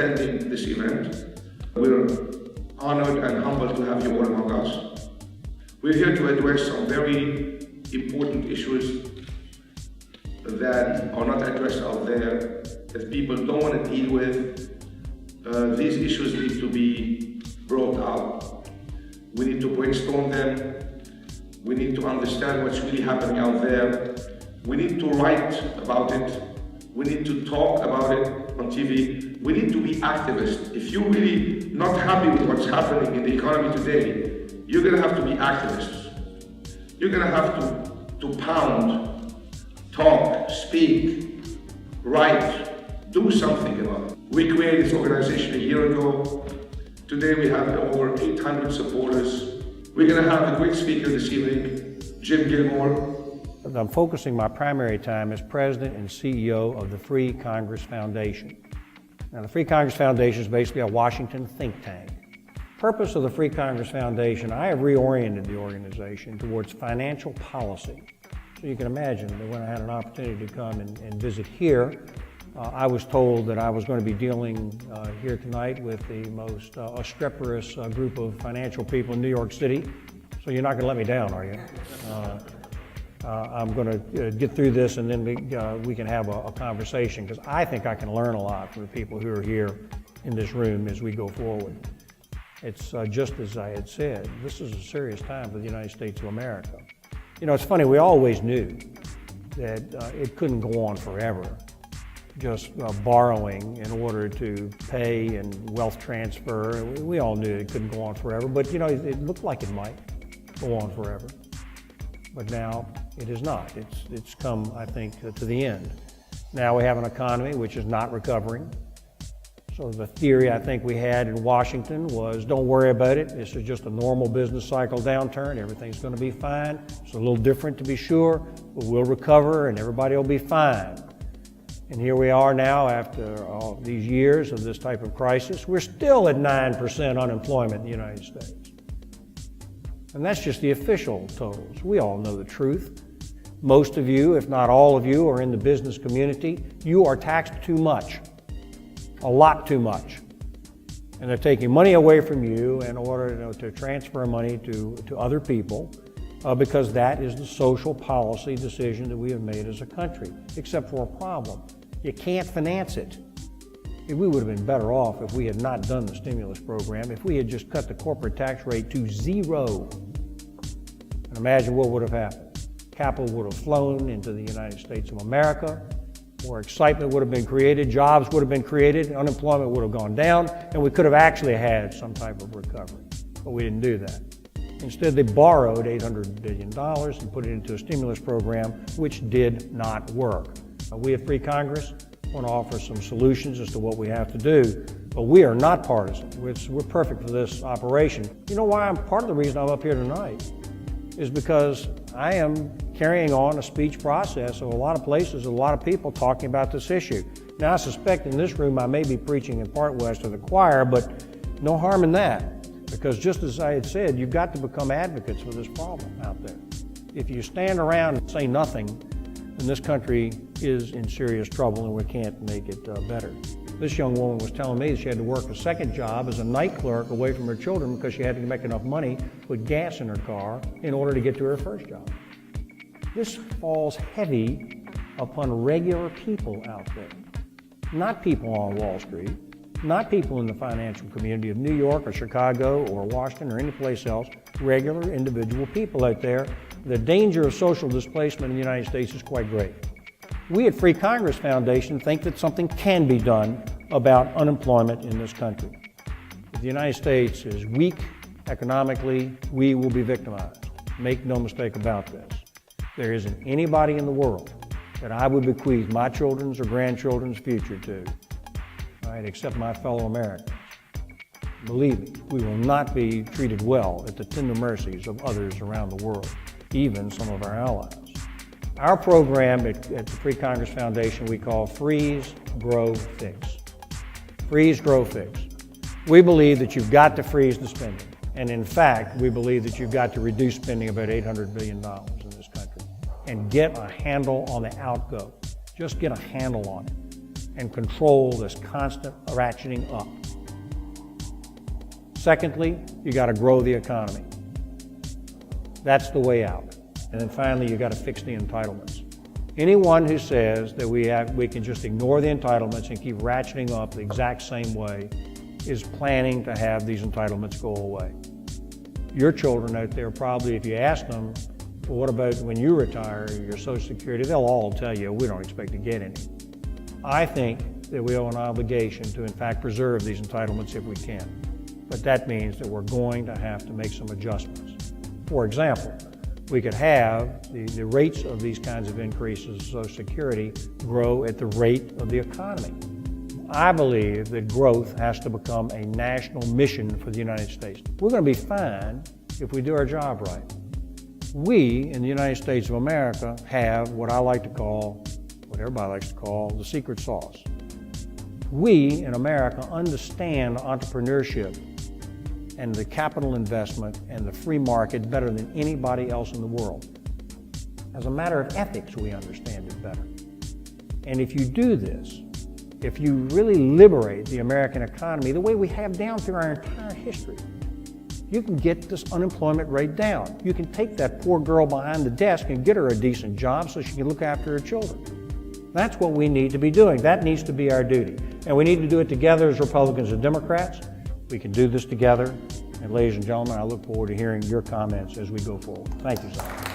attending this event. We're honored and humbled to have you all among us. We're here to address some very important issues that are not addressed out there, that people don't want to deal with. These issues need to be brought out. We need to brainstorm them. We need to understand what's really happening out there. We need to write about it. We need to talk about it on TV. We need to be activists. If you're really not happy with what's happening in the economy today, you're gonna have to be activists. You're gonna have to pound, talk, speak, write, do something about it. We created this organization a year ago. Today we have over 800 supporters. We're gonna have a great speaker this evening, Jim Gilmore. I'm focusing my primary time as president and CEO of the Free Congress Foundation. Now, the Free Congress Foundation is basically a Washington think tank. Purpose of the Free Congress Foundation, I have reoriented the organization towards financial policy. So you can imagine that when I had an opportunity to come and visit here, I was told that I was going to be dealing here tonight with the most obstreperous group of financial people in New York City. So you're not going to let me down, are you? I'm going to get through this and then we can have a conversation, because I think I can learn a lot from the people who are here in this room as we go forward. It's just as I had said, this is a serious time for the United States of America. You know, it's funny, we always knew that it couldn't go on forever, just borrowing in order to pay and wealth transfer. We all knew it couldn't go on forever, but you know, it looked like it might go on forever. But now it is not. It's come, I think, to the end. Now we have an economy which is not recovering. So the theory I think we had in Washington was, don't worry about it. This is just a normal business cycle downturn. Everything's going to be fine. It's a little different to be sure, but we'll recover and everybody will be fine. And here we are now after all these years of this type of crisis. We're still at 9% unemployment in the United States. And that's just the official totals. We all know the truth. Most of you, if not all of you, are in the business community. You are taxed too much, a lot too much. And they're taking money away from you in order to transfer money to other people because that is the social policy decision that we have made as a country, except for a problem. You can't finance it. We would have been better off if we had not done the stimulus program, if we had just cut the corporate tax rate to 0. And imagine what would have happened. Capital would have flown into the United States of America, more excitement would have been created, jobs would have been created, unemployment would have gone down, and we could have actually had some type of recovery. But we didn't do that. Instead, they borrowed $800 billion and put it into a stimulus program, which did not work. We at Free Congress want to offer some solutions as to what we have to do, but we are not partisan. We're perfect for this operation. You know why part of the reason I'm up here tonight is because I am carrying on a speech process of a lot of places, a lot of people talking about this issue. Now, I suspect in this room I may be preaching in part west of the choir, but no harm in that, because just as I had said, you've got to become advocates for this problem out there. If you stand around and say nothing, then this country is in serious trouble and we can't make it better. This young woman was telling me she had to work a second job as a night clerk away from her children because she had to make enough money to put gas in her car in order to get to her first job. This falls heavy upon regular people out there, not people on Wall Street, not people in the financial community of New York or Chicago or Washington or any place else, regular individual people out there. The danger of social displacement in the United States is quite great. We at Free Congress Foundation think that something can be done about unemployment in this country. If the United States is weak economically, we will be victimized. Make no mistake about this. There isn't anybody in the world that I would bequeath my children's or grandchildren's future to, right, except my fellow Americans. Believe me, we will not be treated well at the tender mercies of others around the world, even some of our allies. Our program at the Free Congress Foundation we call Freeze, Grow, Fix. Freeze, Grow, Fix. We believe that you've got to freeze the spending. And in fact, we believe that you've got to reduce spending about $800 billion in this country and get a handle on the outgo. Just get a handle on it. and control this constant ratcheting up. Secondly, you got to grow the economy. That's the way out. And then finally, you got to fix the entitlements. Anyone who says that we can just ignore the entitlements and keep ratcheting up the exact same way is planning to have these entitlements go away. Your children out there probably, if you ask them, well, what about when you retire, your Social Security, they'll all tell you, we don't expect to get any. I think that we owe an obligation to, in fact, preserve these entitlements if we can. But that means that we're going to have to make some adjustments. For example, we could have the rates of these kinds of increases in Social Security grow at the rate of the economy. I believe that growth has to become a national mission for the United States. We're going to be fine if we do our job right. We, in the United States of America, have what I like to call, what everybody likes to call, the secret sauce. We, in America, understand entrepreneurship and the capital investment and the free market better than anybody else in the world. As a matter of ethics, we understand it better. And if you do this, if you really liberate the American economy the way we have down through our entire history, you can get this unemployment rate down. You can take that poor girl behind the desk and get her a decent job so she can look after her children. That's what we need to be doing. That needs to be our duty. And we need to do it together as Republicans and Democrats. We can do this together. And ladies and gentlemen, I look forward to hearing your comments as we go forward. Thank you, sir.